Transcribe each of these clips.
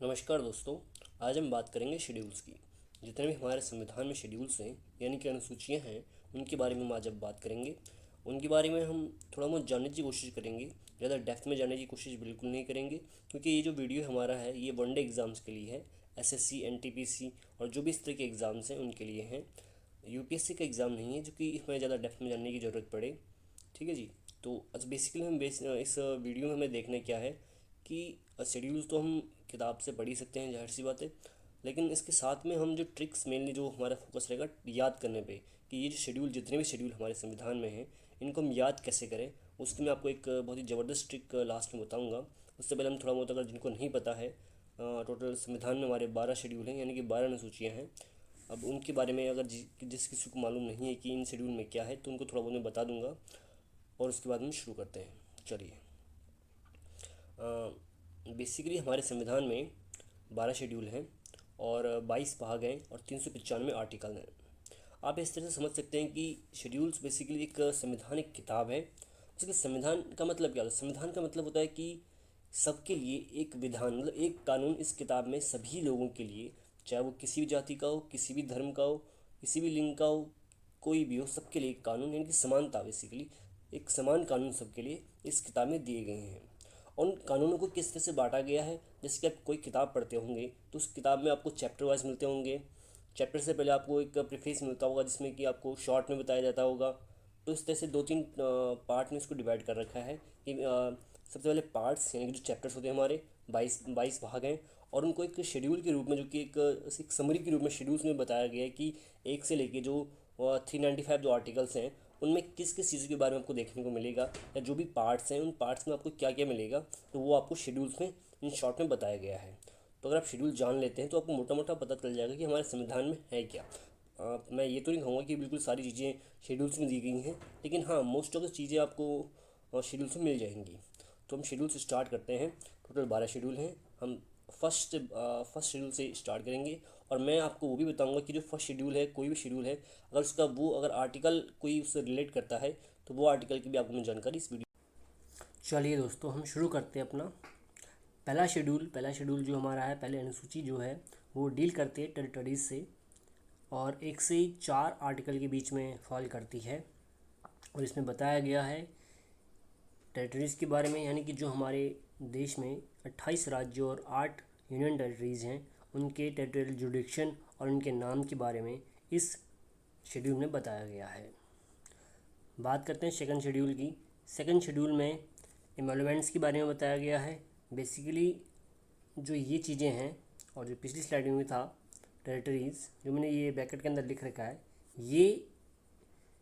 नमस्कार दोस्तों। आज हम बात करेंगे शेड्यूल्स की। जितने भी हमारे संविधान में शेड्यूल्स हैं यानी कि अनुसूचियां हैं, उनके बारे में हम आज अब बात करेंगे। उनके बारे में हम थोड़ा बहुत जानने की कोशिश करेंगे, ज़्यादा डेप्थ में जानने की कोशिश बिल्कुल नहीं करेंगे, क्योंकि ये जो वीडियो हमारा है ये वनडे एग्ज़ाम्स के लिए है। एसएससी, एनटीपीसी और जो भी इस तरह के एग्ज़ाम्स हैं उनके लिए हैं। यूपीएससी का एग्ज़ाम नहीं है जो कि हमें ज़्यादा डेप्थ में जानने की ज़रूरत पड़े। ठीक है जी। तो बेसिकली इस वीडियो में हमें देखना क्या है कि शेड्यूल्स तो हम किताब से पढ़ ही सकते हैं, ज़ाहिर सी बात है। लेकिन इसके साथ में हम जो ट्रिक्स, मेनली जो हमारा फोकस रहेगा याद करने पे, कि ये जो शेड्यूल, जितने भी शेड्यूल हमारे संविधान में हैं, इनको हम याद कैसे करें। उसकी मैं आपको एक बहुत ही ज़बरदस्त ट्रिक लास्ट में बताऊंगा। उससे पहले हम थोड़ा बहुत, अगर जिनको नहीं पता है, टोटल संविधान में हमारे 12 शेड्यूल हैं यानी कि 12 अनुसूचियाँ हैं। अब उनके बारे में अगर जिस किसी को मालूम नहीं है कि इन शेड्यूल में क्या है, तो उनको थोड़ा बहुत मैं बता दूंगा और उसके बाद हम शुरू करते हैं। चलिए। बेसिकली हमारे संविधान में 12 शेड्यूल हैं और 22 भाग हैं और 395 आर्टिकल हैं। आप इस तरह से समझ सकते हैं कि शेड्यूल्स बेसिकली एक संवैधानिक किताब है। उसके संविधान का मतलब क्या होता है? संविधान का मतलब होता है कि सबके लिए एक विधान, मतलब एक कानून इस किताब में सभी लोगों के लिए, चाहे वो किसी भी जाति का हो, किसी भी धर्म का हो, किसी भी लिंग का हो, कोई भी हो, सबके लिए एक कानून, यानी कि समानता, बेसिकली एक समान कानून सबके लिए इस किताब में दिए गए हैं। उन कानूनों को किस तरह से बांटा गया है, जैसे कि आप कोई किताब पढ़ते होंगे तो उस किताब में आपको चैप्टर वाइज मिलते होंगे। चैप्टर से पहले आपको एक प्रीफेस मिलता होगा जिसमें कि आपको शॉर्ट में बताया जाता होगा। तो इस तरह से दो तीन पार्ट में इसको डिवाइड कर रखा है कि सबसे पहले पार्ट्स, यानी कि जो चैप्टर्स होते हैं हमारे, 22 भाग हैं, और उनको एक शेड्यूल के रूप में, जो कि एक समरी के रूप में शेड्यूल्स में बताया गया है कि एक से लेके जो 395 जो आर्टिकल्स हैं, उनमें किस किस चीज़ के बारे में आपको देखने को मिलेगा, या जो भी पार्ट्स हैं उन पार्ट्स में आपको क्या क्या मिलेगा, तो वो आपको शेड्यूल्स में इन शॉर्ट में बताया गया है। तो अगर आप शेड्यूल जान लेते हैं तो आपको मोटा मोटा पता चल जाएगा कि हमारे संविधान में है क्या। मैं ये तो नहीं कहूँगा कि बिल्कुल सारी चीज़ें शेड्यूल्स में दी गई हैं, लेकिन हाँ, मोस्ट ऑफ द चीज़ें आपको शेड्यूल्स में मिल जाएंगी। तो हम शेड्यूल से स्टार्ट करते हैं। टोटल 12 शेड्यूल हैं। हम फर्स्ट शेड्यूल से स्टार्ट करेंगे, और मैं आपको वो भी बताऊंगा कि जो फर्स्ट शेड्यूल है, कोई भी शेड्यूल है, अगर उसका वो अगर आर्टिकल कोई उससे रिलेट करता है, तो वो आर्टिकल की भी आपको मैं जानकारी इस वीडियो। चलिए दोस्तों, हम शुरू करते हैं अपना पहला शेड्यूल जो हमारा है, पहले अनुसूची जो है वो डील करती है टेरिटरीज से, और 1 से 4 आर्टिकल के बीच में फॉल करती है। और इसमें बताया गया है टेरिटरीज़ के बारे में, यानी कि जो हमारे देश में 28 राज्यों और 8 यूनियन टेरिटरीज़ हैं, उनके टेरिटोरियल जुडिक्शन और उनके नाम के बारे में इस शेड्यूल में बताया गया है। बात करते हैं सेकंड शेड्यूल की। सेकंड शेड्यूल में एमोलमेंट्स के बारे में बताया गया है। बेसिकली जो ये चीज़ें हैं, और जो पिछली स्लाइड में भी था, टेरिटरीज़ जो मैंने ये ब्रैकेट के अंदर लिख रखा है, ये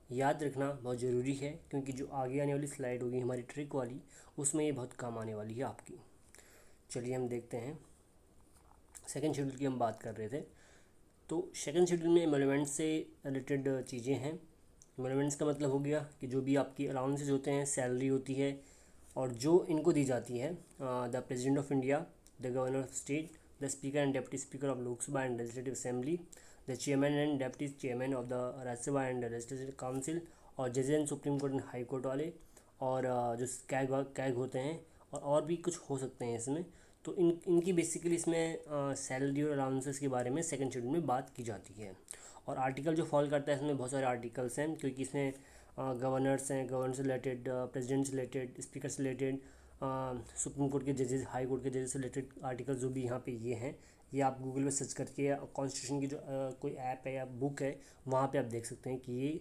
याद रखना बहुत ज़रूरी है, क्योंकि जो आगे आने वाली स्लाइड होगी हमारी ट्रिक वाली, उसमें ये बहुत काम आने वाली है आपकी। चलिए हम देखते हैं। सेकंड शेड्यूल की हम बात कर रहे थे, तो सेकंड शेड्यूल में एमोलमेंट्स से रिलेटेड चीज़ें हैं। एमोलमेंट्स का मतलब हो गया कि जो भी आपकी अलाउंसेज होते हैं, सैलरी होती है, और जो इनको दी जाती है, the president of India, the governor of state, the speaker and deputy speaker of Lok Sabha and legislative assembly, the chairman and deputy chairman of the Rajya Sabha and legislative council, और जजेस and supreme court and high court वाले, और जो CAG होते हैं, और भी कुछ हो सकते हैं इसमें। तो इनकी बेसिकली इसमें सैलरी और अलाउंसेस के बारे में सेकंड शेड्यूल में बात की जाती है। और आर्टिकल जो फॉल करता है, इसमें बहुत सारे आर्टिकल्स हैं, क्योंकि इसमें गवर्नर्स हैं, गवर्नर से रिलेटेड, प्रेसिडेंट से रिलेटेड, स्पीकर से रिलेटेड, सुप्रीम कोर्ट के जजेस, हाई कोर्ट के जजेस से रिलेटेड आर्टिकल जो भी यहाँ पे ये हैं, ये आप गूगल में सर्च करके, या कॉन्स्टिट्यूशन की जो कोई ऐप है या बुक है, वहाँ पे आप देख सकते हैं कि ये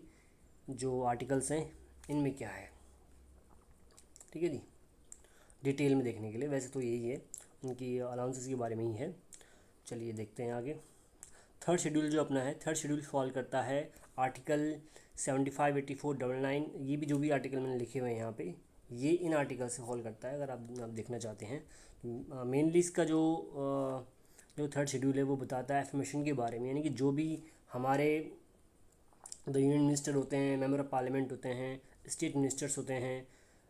जो आर्टिकल्स हैं इनमें क्या है। ठीक है जी। डिटेल में देखने के लिए वैसे तो यही है, उनकी अलाउंसेस के बारे में ही है। चलिए देखते हैं आगे। थर्ड शेड्यूल जो अपना है, थर्ड शेड्यूल फॉल करता है आर्टिकल 75, 84, 99। ये भी जो भी आर्टिकल मैंने लिखे हुए हैं यहाँ पे, ये इन आर्टिकल से फॉल करता है, अगर आप देखना चाहते हैं। मेनली इसका जो थर्ड शेड्यूल है वो बताता है एफर्मेशन के बारे में, यानी कि जो भी हमारे द यूनियन मिनिस्टर होते हैं, मेंबर ऑफ़ पार्लियामेंट होते हैं, स्टेट मिनिस्टर्स होते हैं,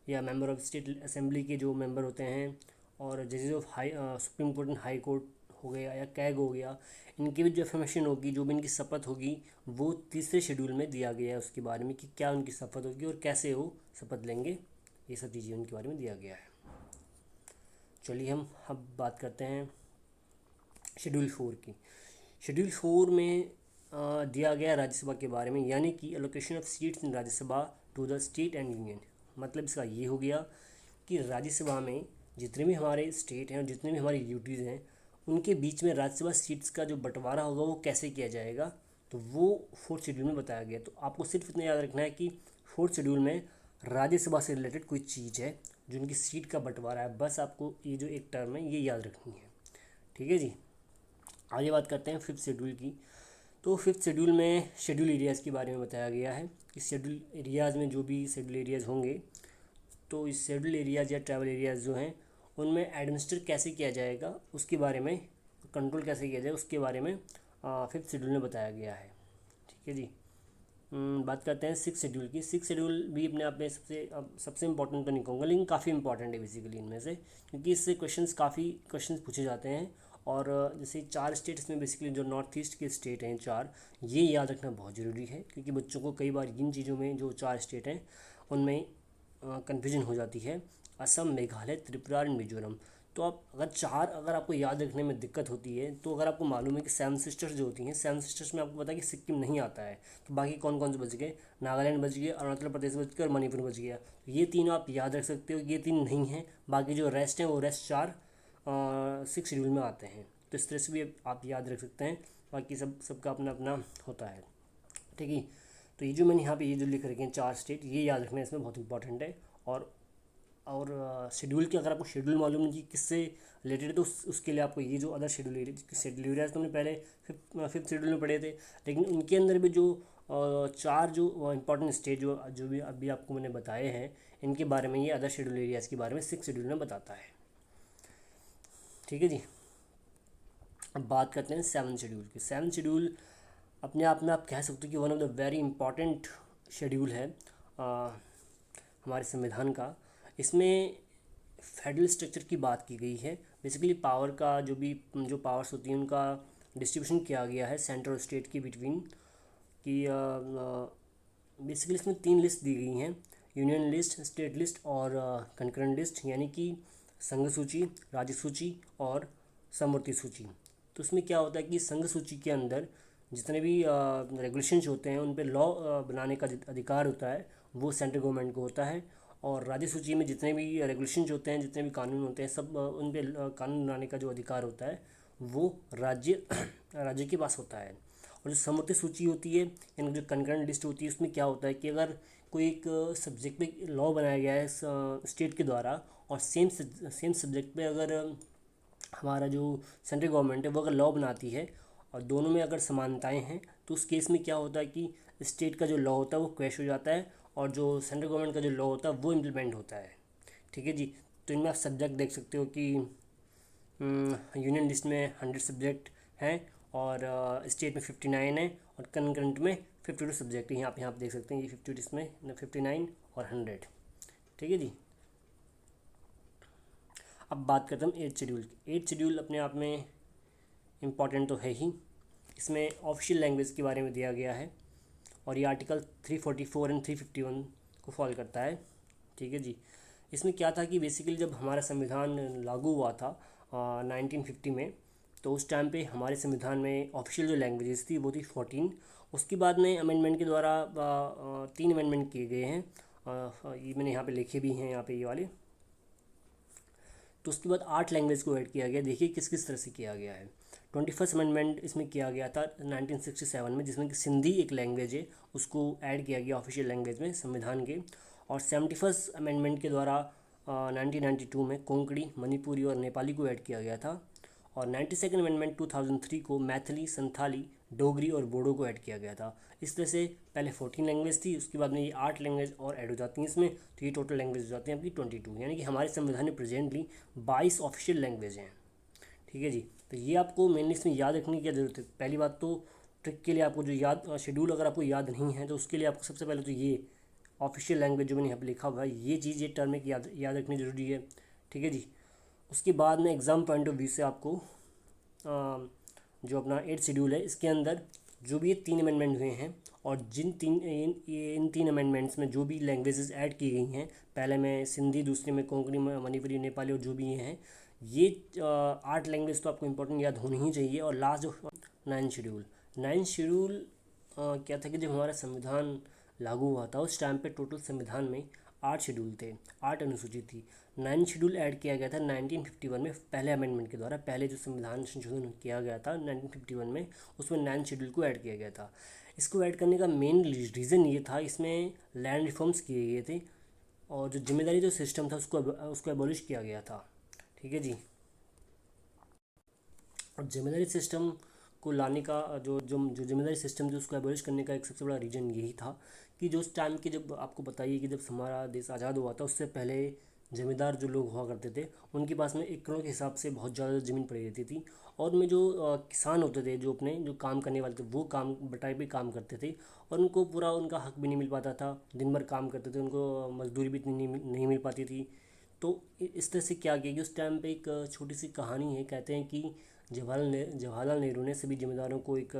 या मेंबर ऑफ़ स्टेट असेंबली के जो मेंबर होते हैं, और जजेस of high supreme court and high court हो गया, या कैग हो गया, इनकी भी जो इन्फॉर्मेशन होगी, जो भी इनकी शपथ होगी, वो तीसरे शेड्यूल में दिया गया है उसके बारे में, कि क्या उनकी शपथ होगी और कैसे वो शपथ लेंगे, ये सब चीज़ें उनके बारे में दिया गया है। चलिए हम अब बात करते हैं शेड्यूल 4 की। शेड्यूल 4 में दिया गया राज्यसभा के बारे में, यानी कि allocation of seats in Rajya Sabha to the state and union. मतलब इसका ये हो गया कि राज्यसभा में जितने भी हमारे स्टेट हैं और जितने भी हमारी यूटीज़ हैं उनके बीच में राज्यसभा सीट्स का जो बंटवारा होगा वो कैसे किया जाएगा, तो वो फोर्थ शेड्यूल में बताया गया। तो आपको सिर्फ इतना याद रखना है कि फोर्थ शेड्यूल में राज्यसभा से रिलेटेड कोई चीज़ है जो उनकी सीट का बंटवारा है, बस आपको ये जो एक टर्म है ये याद रखनी है। ठीक है जी। आगे बात करते हैं फिफ्थ शेड्यूल की। तो फिफ्थ शेड्यूल में शेड्यूल एरियाज़ के बारे में बताया गया है। इस शेड्यूल एरियाज़ में जो भी शेड्यूल एरियाज़ होंगे, तो इस शेड्यूल एरियाज़ या ट्रैवल एरियाज़ जो हैं उनमें एडमिनिस्टर कैसे किया जाएगा, उसके बारे में, कंट्रोल कैसे किया जाए उसके बारे में फिफ्थ शेड्यूल में बताया गया है। ठीक है जी। बात करते हैं सिक्स शेड्यूल की। सिक्स शेड्यूल भी अपने आप में सबसे इंपॉर्टेंट तो नहीं कहूँगा, लेकिन काफ़ी इंपॉर्टेंट है बेसिकली इनमें से, क्योंकि इससे काफ़ी क्वेश्चंस पूछे जाते हैं। और जैसे 4 स्टेट्स में बेसिकली जो नॉर्थ ईस्ट के स्टेट हैं 4, ये याद रखना बहुत ज़रूरी है, क्योंकि बच्चों को कई बार इन चीज़ों में जो 4 स्टेट हैं उनमें कन्फ्यूजन हो जाती है। असम, मेघालय, त्रिपुरा और मिजोरम। तो आप अगर आपको याद रखने में दिक्कत होती है, तो अगर आपको मालूम है कि सेवन सिस्टर्स जो होती हैं, सेवन सिस्टर्स में आपको पता है कि सिक्किम नहीं आता है, तो बाकी कौन कौन से बच गए, नागालैंड बच गए, अरुणाचल प्रदेश बच गया और मणिपुर बच गया। तो ये तीनों आप याद रख सकते हो, ये 3 नहीं हैं। बाकी जो रेस्ट हैं वो रेस्ट 4 सिक्स शेड्यूल में आते हैं, तो इस तरह से भी आप याद रख सकते हैं। बाकी सबका अपना अपना होता है। ठीक है। तो ये जो मैंने यहाँ पे ये जो लिख रखे हैं 4 स्टेट, ये याद रखना इसमें बहुत इंपॉर्टेंट है। और शेड्यूल के, अगर आपको शेड्यूल मालूम नहीं कि किससे रिलेटेड है, तो उसके लिए आपको ये जो अदर शेड्यूल एरियाज तो हमने पहले फिफ्थ शेड्यूल में पढ़े थे, लेकिन उनके अंदर भी जो 4 जो इंपॉर्टेंट स्टेट जो भी अभी आपको मैंने बताए हैं, इनके बारे में ये अदर शेड्यूल एरियाज़ के बारे में सिक्स शेड्यूल में बताता है। ठीक है जी। अब बात करते हैं सेवन शेड्यूल की। सेवन शेड्यूल अपने आप में आप कह सकते हो कि one of the very important schedule है हमारे संविधान का। इसमें फेडरल स्ट्रक्चर की बात की गई है। बेसिकली पावर का जो पावर्स होती हैं उनका डिस्ट्रीब्यूशन किया गया है सेंटर और स्टेट के बिटवीन कि बेसिकली इसमें 3 लिस्ट दी गई हैं, यूनियन लिस्ट, स्टेट लिस्ट और कंकरेंट लिस्ट, यानी कि संघ सूची, राज्य सूची और समवर्ती सूची। तो उसमें क्या होता है कि संघ सूची के अंदर जितने भी रेगुलेशंस होते हैं उन पे लॉ बनाने का अधिकार होता है वो सेंट्रल गवर्नमेंट को होता है। और राज्य सूची में जितने भी रेगुलेशंस होते हैं, जितने भी कानून होते हैं, सब उन पे कानून बनाने का जो अधिकार होता है वो राज्य के पास होता है। और जो समवर्ती सूची होती है, यानी जो कंकरेंट लिस्ट होती है, उसमें क्या होता है कि अगर कोई एक सब्जेक्ट पे लॉ बनाया गया है स्टेट के द्वारा, और सेम सब्जेक्ट पे अगर हमारा जो सेंट्रल गवर्नमेंट है वो अगर लॉ बनाती है और दोनों में अगर समानताएं हैं, तो उस केस में क्या होता है कि स्टेट का जो लॉ होता है वो क्रैश हो जाता है और जो सेंट्रल गवर्नमेंट का जो लॉ होता है वो इम्प्लीमेंट होता है। ठीक है जी। तो इनमें आप सब्जेक्ट देख सकते हो कि यूनियन लिस्ट में 100 सब्जेक्ट हैं और स्टेट में 59 है और कंकरेंट में 52 सब्जेक्ट हैं। यहाँ पे देख सकते हैं ये 52 इसमें 59 और 100। ठीक है जी। अब बात करते हैं हम एट शेड्यूल की। एट शेड्यूल अपने आप में इम्पॉर्टेंट तो है ही। इसमें ऑफिशियल लैंग्वेज के बारे में दिया गया है और ये आर्टिकल 344 एंड 351 को फॉलो करता है। ठीक है जी। इसमें क्या था कि बेसिकली जब हमारा संविधान लागू हुआ था 1950 में, तो उस टाइम पे हमारे संविधान में ऑफिशियल जो लैंग्वेजेस थी वो थी 14। उसके बाद में अमेंडमेंट के द्वारा 3 अमेंडमेंट किए गए हैं। ये मैंने यहाँ पे लिखे भी हैं, यहाँ पे ये वाले। तो उसके बाद 8 लैंग्वेज को ऐड किया गया। देखिए किस किस तरह से किया गया है। 21st अमेंडमेंट इसमें किया गया था 1967 में, जिसमें कि सिंधी एक लैंग्वेज है उसको ऐड किया गया ऑफिशियल लैंग्वेज में संविधान के। और 71st अमेंडमेंट के द्वारा 1992 में कोंकणी, मणिपुरी और नेपाली को ऐड किया गया था। और 92nd अमेंडमेंट 2003 को मैथिली, संथाली, डोगरी और बोडो को ऐड किया गया था। इस तरह से पहले 14 लैंग्वेज थी, उसके बाद में ये 8 लैंग्वेज और ऐड हो जाती हैं इसमें, तो ये टोटल लैंग्वेज हो जाती हैं आपकी 22। यानी कि हमारे संविधान में प्रेजेंटली 22 ऑफिशियल लैंग्वेज हैं। ठीक है जी। तो ये आपको मेनली इसमें याद रखने की क्या ज़रूरत है। पहली बात तो ट्रिक के लिए आपको जो शेड्यूल अगर आपको याद नहीं है, तो उसके लिए आपको सबसे पहले तो ये ऑफिशियल लैंग्वेज जो मैंने यहाँ पर लिखा हुआ है, ये चीज़, ये टर्म एक याद रखनी ज़रूरी है। ठीक है जी। उसके बाद में एग्ज़ाम पॉइंट ऑफ व्यू से आपको जो अपना 8 शेड्यूल है, इसके अंदर जो भी ये 3 अमेंडमेंट हुए हैं और इन 3 अमेंडमेंट्स में जो भी लैंग्वेजेस ऐड की गई हैं, पहले में सिंधी, दूसरे में कोंकणी, मणिपुरी, नेपाली और जो भी ये हैं, ये 8 लैंग्वेज तो आपको इम्पोर्टेंट याद होनी ही चाहिए। और लास्ट जो 9 शेड्यूल क्या था कि जब हमारा संविधान लागू हुआ था उस टाइम पे टोटल संविधान में 8 शेड्यूल थे, 8 अनुसूची थी। 9 शेड्यूल ऐड किया गया था 1951 में पहले अमेंडमेंट के द्वारा। पहले जो संविधान संशोधन किया गया था 1951 में, उसमें 9 शेड्यूल को ऐड किया गया था। इसको ऐड करने का मेन रीज़न ये था, इसमें लैंड रिफॉर्म्स किए गए थे और जो जिम्मेदारी जो सिस्टम था उसको एबॉलिश किया गया था। ठीक है जी। और जिम्मेदारी सिस्टम को लाने का जो जिम्मेदारी सिस्टम थी उसको एबॉलिश करने का एक सबसे बड़ा रीज़न यही था कि जो उस टाइम के, जब आपको बताइए कि जब हमारा देश आज़ाद हुआ था उससे पहले जमींदार जो लोग हुआ करते थे उनके पास में एकड़ों के हिसाब से बहुत ज़्यादा ज़मीन पड़ी रहती थी। और उनमें जो किसान होते थे, जो अपने जो काम करने वाले थे, वो काम बटाई पे काम करते थे और उनको पूरा उनका हक भी नहीं मिल पाता था। दिन भर काम करते थे, उनको मजदूरी भी इतनी नहीं मिल पाती थी। तो इस तरह से क्या किया कि उस टाइम पे एक छोटी सी कहानी है, कहते हैं कि जवाहरलाल नेहरू ने सभी ज़मींदारों को एक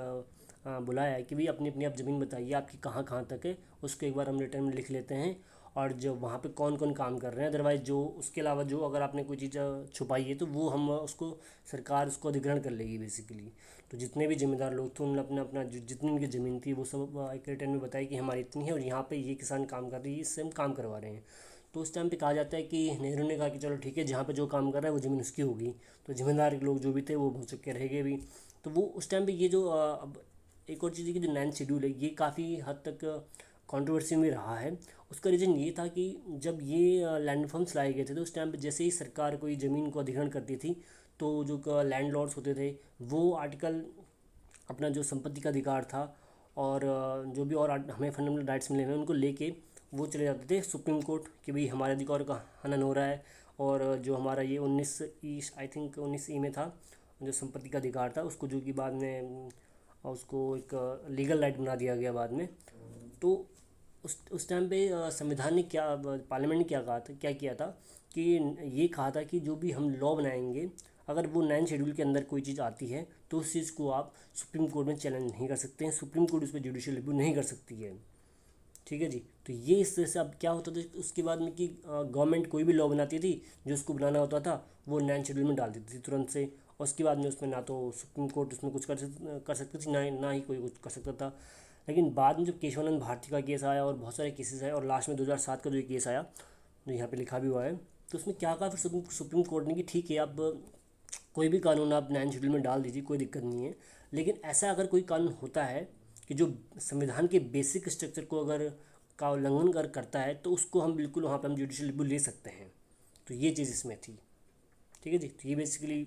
बुलाया कि भाई अपनी अपनी आप ज़मीन बताइए आपकी कहाँ कहाँ तक है, उसको एक बार हम रिटर्न में लिख लेते हैं और जब वहाँ पे कौन कौन काम कर रहे हैं, अदरवाइज़ जो उसके अलावा जो अगर आपने कोई चीज़ छुपाई है तो वो हम उसको सरकार उसको अधिग्रहण कर लेगी बेसिकली। तो जितने भी ज़मींदार लोग थे उन्होंने अपना अपना जितनी उनकी ज़मीन थी वो सब एक रिटर्न में बताई कि हमारी इतनी है और यहाँ पे ये किसान काम कर रही है, इससे हम काम करवा रहे हैं। तो उस टाइम पे कहा जाता है कि नेहरू ने कहा कि चलो ठीक है, जहाँ पे जो काम कर रहा है वो ज़मीन उसकी होगी। तो ज़मींदार लोग जो भी थे वो भूल चुके रह गए भी। तो वो उस टाइम पे ये जो अब एक और चीज़ है कि जो 9 शेड्यूल है ये काफ़ी हद तक कंट्रोवर्सी में रहा है। उसका रीज़न ये था कि जब ये लैंड रिफॉर्म्स लाए गए थे तो उस टाइम पे जैसे ही सरकार कोई ज़मीन को अधिग्रहण करती थी तो जो लैंड लॉर्ड्स होते थे वो आर्टिकल अपना जो संपत्ति का अधिकार था और जो भी और हमें फंडामेंटल राइट्स मिले हैं उनको लेके वो चले जाते थे सुप्रीम कोर्ट कि भाई हमारे अधिकार का हनन हो रहा है। और जो हमारा ये 19 ई आई थिंक 19 ई में था, जो संपत्ति का अधिकार था उसको जो कि बाद में उसको एक लीगल राइट बना दिया गया बाद में। तो उस टाइम पे संविधान ने क्या, पार्लियामेंट ने क्या कहा था, क्या किया था कि ये कहा था कि जो भी हम लॉ बनाएंगे अगर वो 9 शेड्यूल के अंदर कोई चीज़ आती है तो उस चीज़ को आप सुप्रीम कोर्ट में चैलेंज नहीं कर सकते हैं, सुप्रीम कोर्ट उस पर जुडिशियल रिव्यू नहीं कर सकती है। ठीक है जी। तो ये इस तरह से अब क्या होता था उसके बाद में कि गवर्नमेंट कोई भी लॉ बनाती थी, जो उसको बनाना होता था वो 9 शेड्यूल में डाल देती थी तुरंत से। और उसके बाद में उसमें ना तो सुप्रीम कोर्ट उसमें कुछ कर सकती थी, ना ही कोई कुछ कर सकता था। लेकिन बाद में जब केशवानंद भारती का केस आया और बहुत सारे केसेस आए और लास्ट में 2007 का जो केस आया जो यहाँ पे लिखा भी हुआ है, तो उसमें क्या कहा फिर सुप्रीम कोर्ट ने कि ठीक है अब कोई भी कानून आप 9 शेड्यूल में डाल दीजिए, कोई दिक्कत नहीं है। लेकिन ऐसा अगर कोई कानून होता है कि जो संविधान के बेसिक स्ट्रक्चर को अगर का उल्लंघन करता है तो उसको हम बिल्कुल वहाँ पे हम जुडिशियल रिव्यू ले सकते हैं। तो ये चीज़ इसमें थी। ठीक है जी। तो ये बेसिकली,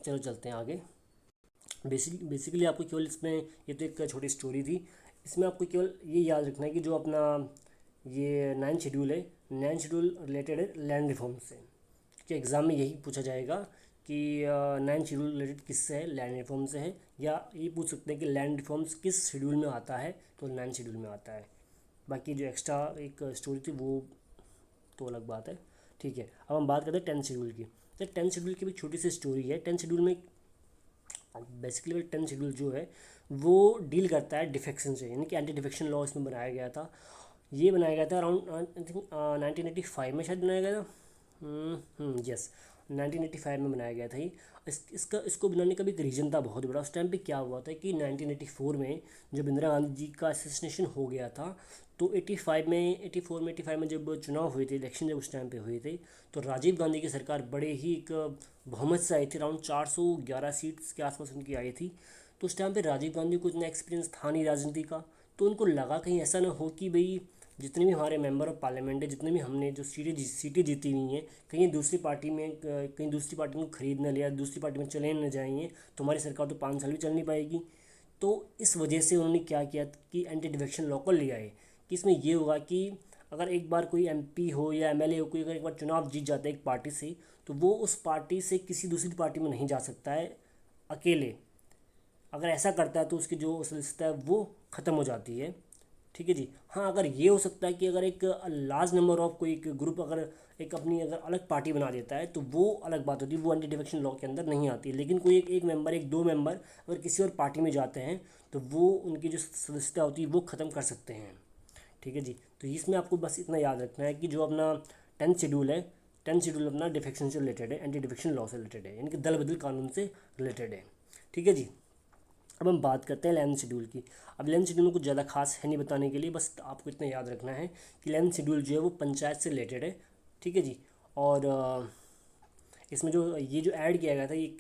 चलो चलते हैं आगे। बेसिकली आपको केवल इसमें, ये तो एक छोटी स्टोरी थी, इसमें आपको केवल ये याद रखना है कि जो अपना ये 9 शेड्यूल है, 9 शेड्यूल रिलेटेड है लैंड रिफॉर्म से। कि एग्ज़ाम में यही पूछा जाएगा कि 9 शेड्यूल रिलेटेड किससे है, लैंड रिफॉर्म से है। या ये पूछ सकते हैं कि लैंड रिफॉर्म्स किस शेड्यूल में आता है, तो 9 शेड्यूल में आता है। बाकी जो एक्स्ट्रा एक स्टोरी थी वो तो अलग बात है। ठीक है, अब हम बात करते हैं 10 शेड्यूल की। तो 10 शेड्यूल की भी छोटी सी स्टोरी है। 10 शेड्यूल में बेसिकली 10 शेड्यूल जो है वो डील करता है डिफेक्शन से, यानी कि एंटी डिफेक्शन लॉ इसमें बनाया गया था। ये बनाया गया था अराउंड आई थिंक 1985 में शायद बनाया गया था। यस, 1985 में बनाया गया था ये। इसको बनाने का भी एक रीज़न था बहुत बड़ा। उस टाइम पे क्या हुआ था कि 1984 में जब इंदिरा गांधी जी का असैसिनेशन हो गया था तो 84 में जब चुनाव हुए थे, इलेक्शन जब उस टाइम पे हुए थे, तो राजीव गांधी की सरकार बड़े ही एक बहुमत से आई थी। अराउंड 411 सीट्स के आसपास उनकी आई थी। तो उस टाइम पे राजीव गांधी को इतना एक्सपीरियंस था नहीं राजनीति का, तो उनको लगा कहीं ऐसा ना हो कि भाई जितने भी हमारे मेंबर ऑफ पार्लियामेंट है, जितने भी हमने जो सीटें जीती हुई हैं, कहीं दूसरी पार्टी में कहीं दूसरी पार्टी को खरीद न लिया, दूसरी पार्टी में चले न जाएंगे तो हमारी सरकार तो 5 साल भी चल नहीं पाएगी। तो इस वजह से उन्होंने क्या किया कि एंटी डिफेक्शन लॉ को ले आए कि इसमें ये होगा कि अगर एक बार कोई एमपी हो या एमएलए हो, कोई अगर एक बार चुनाव जीत जाता है एक पार्टी से, तो वो उस पार्टी से किसी दूसरी पार्टी में नहीं जा सकता है अकेले। अगर ऐसा करता है तो उसकी जो सदस्यता है वो ख़त्म हो जाती है। ठीक है जी। हाँ, अगर ये हो सकता है कि अगर एक लार्ज नंबर ऑफ कोई एक ग्रुप अगर एक अपनी अगर अलग पार्टी बना देता है तो वो अलग बात होती है, वो एंटी डिफेक्शन लॉ के अंदर नहीं आती है। लेकिन कोई एक मेंबर, एक दो मेंबर अगर किसी और पार्टी में जाते हैं तो वो उनकी जो सदस्यता होती है वो ख़त्म कर सकते हैं। ठीक है जी। तो इसमें आपको बस इतना याद रखना है कि जो अपना 10th शेड्यूल है 10th शेड्यूल अपना डिफेक्शन से रिलेटेड है, एंटी डिफेक्शन लॉ से रिलेटेड है, यानी कि दल बदल कानून से रिलेटेड है। ठीक है जी। अब हम बात करते हैं 11th शेड्यूल की। अब 11th शेड्यूल में कुछ ज़्यादा खास है नहीं बताने के लिए, बस आपको इतना याद रखना है कि 11th शेड्यूल जो है वो पंचायत से रिलेटेड है। ठीक है जी। और इसमें जो ये जो ऐड किया गया था, एक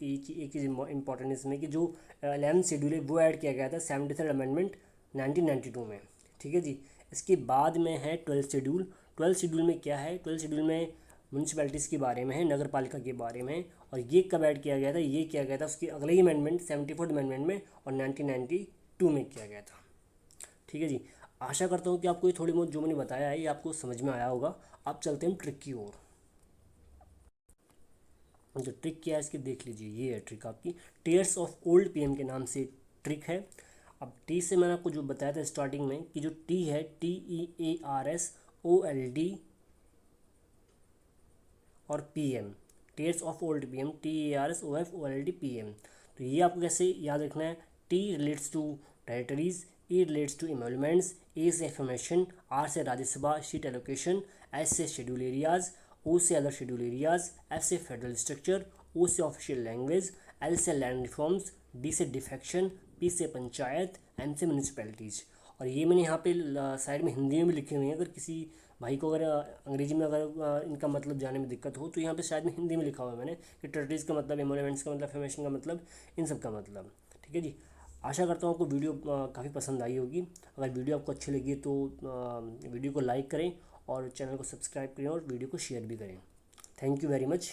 चीज़ इंपॉर्टेंट इसमें कि जो 11th शेड्यूल है वो ऐड किया गया था 73rd अमेंडमेंट 1992 में। ठीक है जी। इसके बाद में है 12th शेड्यूल। 12th शेड्यूल में क्या है, 12th शेड्यूल में म्यूनसिपैलिटीज़ के बारे में है, नगर पालिका के बारे में है। और ये कब ऐड किया गया था, ये किया गया था उसके अगले ही अमेंडमेंट 74th अमेंडमेंट में और 1992 में किया गया था। ठीक है जी। आशा करता हूँ कि आपको ये थोड़ी बहुत जो मैंने बताया है ये आपको समझ में आया होगा। अब चलते हैं ट्रिक की ओर। जो ट्रिक क्या है इसकी देख लीजिए, ये है ट्रिक आपकी, टीयर्स ऑफ ओल्ड पीएम के नाम से ट्रिक है। अब टी से मैंने आपको जो बताया था स्टार्टिंग में कि जो टी है TEARSOLD और PM, tears of old PM TEARSOLD PM। तो ये आपको कैसे याद रखना है, T relates to territories, E relates to emoluments, A से एफर्मेशन, आर से राज्यसभा सीट एलोकेशन, एस से शेड्यूल एरियाज, ओ से अदर शेड्यूल एरियाज, एफ से फेडरल स्ट्रक्चर, ओ से ऑफिशियल लैंग्वेज, एल से लैंड रिफॉर्म्स, डी से डिफेक्शन, पी से panchayat, M से म्यूनिसिपैलिटीज़। और ये मैंने यहाँ पे साइड में हिंदी में भी लिखे हुए हैं, अगर किसी भाई को अगर अंग्रेजी में अगर इनका मतलब जाने में दिक्कत हो तो यहाँ पे शायद में हिंदी में लिखा हुआ है मैंने कि टेरिटरीज़ का मतलब, एमोलमेंट्स का मतलब, फॉर्मेशन का मतलब, इन सब का मतलब। ठीक है जी। आशा करता हूँ आपको वीडियो काफ़ी पसंद आई होगी। अगर वीडियो आपको अच्छी लगी तो वीडियो को लाइक करें और चैनल को सब्सक्राइब करें और वीडियो को शेयर भी करें। Thank you very much.